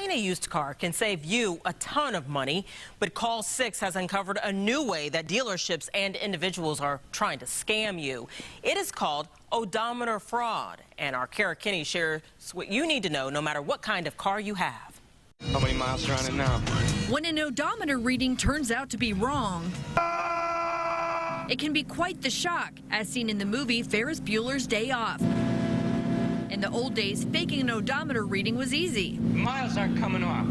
Buying a used car can save you a ton of money, but Call 6 has uncovered a new way that dealerships and individuals are trying to scam you. It is called odometer fraud, and our Kara Kinney shares what you need to know no matter what kind of car you have. How many miles are on it now? When an odometer reading turns out to be wrong, it can be quite the shock, as seen in the movie Ferris Bueller's Day Off. In the old days, faking an odometer reading was easy. Miles aren't coming off.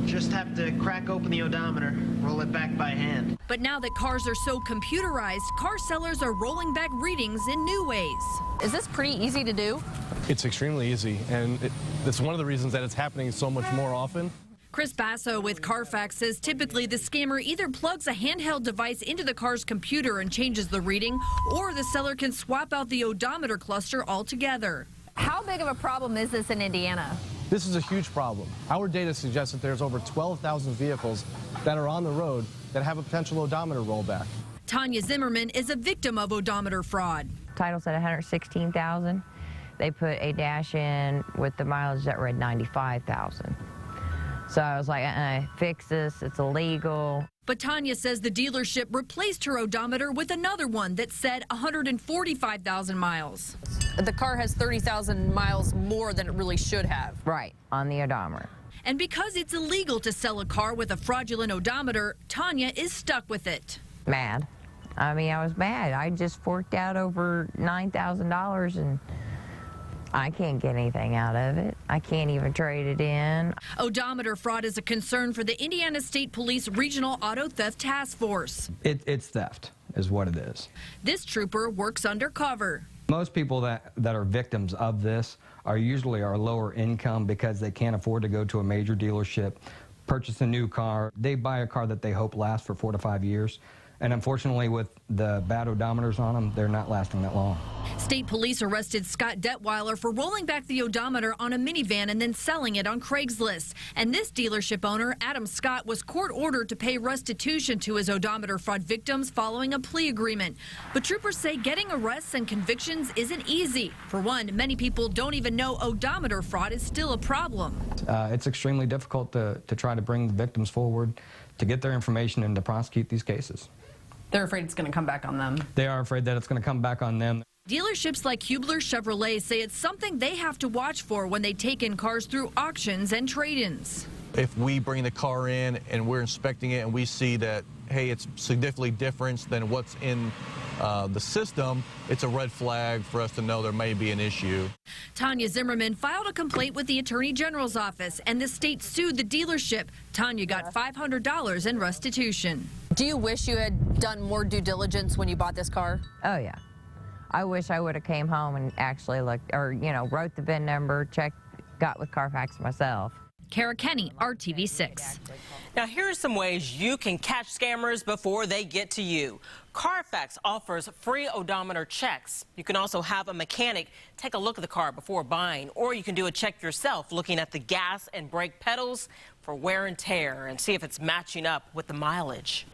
Just have to crack open the odometer, roll it back by hand. But now that cars are so computerized, car sellers are rolling back readings in new ways. Is this pretty easy to do? It's extremely easy, and it's one of the reasons that it's happening so much more often. Chris Basso with Carfax says typically the scammer either plugs a handheld device into the car's computer and changes the reading, or the seller can swap out the odometer cluster altogether. How big of a problem is this in Indiana? This is a huge problem. Our data suggests that there's over 12,000 vehicles that are on the road that have a potential odometer rollback. Tanya Zimmerman is a victim of odometer fraud. Title said 116,000. They put a dash in with the mileage that read 95,000. So I was like, fix this, it's illegal. But Tanya says the dealership replaced her odometer with another one that said 145,000 miles. The car has 30,000 miles more than it really should have. Right, on the odometer. And because it's illegal to sell a car with a fraudulent odometer, Tanya is stuck with it. Mad. I mean, I was mad. I just forked out over $9,000 and I can't get anything out of it. I can't even trade it in. Odometer fraud is a concern for the Indiana State Police Regional Auto Theft Task Force. It's theft is what it is. This trooper works undercover. Most people that are victims of this are usually our lower income because they can't afford to go to a major dealership, purchase a new car. They buy a car that they hope lasts for 4 to 5 years. And unfortunately, with the bad odometers on them, they're not lasting that long. State police arrested Scott Detweiler for rolling back the odometer on a minivan and then selling it on Craigslist. And this dealership owner, Adam Scott, was court-ordered to pay restitution to his odometer fraud victims following a plea agreement. But troopers say getting arrests and convictions isn't easy. For one, many people don't even know odometer fraud is still a problem. It's extremely difficult to try to bring the victims forward, to get their information and to prosecute these cases. They're afraid it's going to come back on them. They are afraid that it's going to come back on them. Dealerships like Hubler Chevrolet say it's something they have to watch for when they take in cars through auctions and trade-ins. If we bring the car in and we're inspecting it and we see that, hey, it's significantly different than what's in the system, it's a red flag for us to know there may be an issue. Tanya Zimmerman filed a complaint with the Attorney General's office, and the state sued the dealership. Tanya got $500 in restitution. Do you wish you had done more due diligence when you bought this car? Oh, yeah. I wish I would have came home and actually looked, or, wrote the VIN number, checked, got with Carfax myself. Kara Kinney, RTV 6. Now, here are some ways you can catch scammers before they get to you. Carfax offers free odometer checks. You can also have a mechanic take a look at the car before buying, or you can do a check yourself looking at the gas and brake pedals for wear and tear and see if it's matching up with the mileage.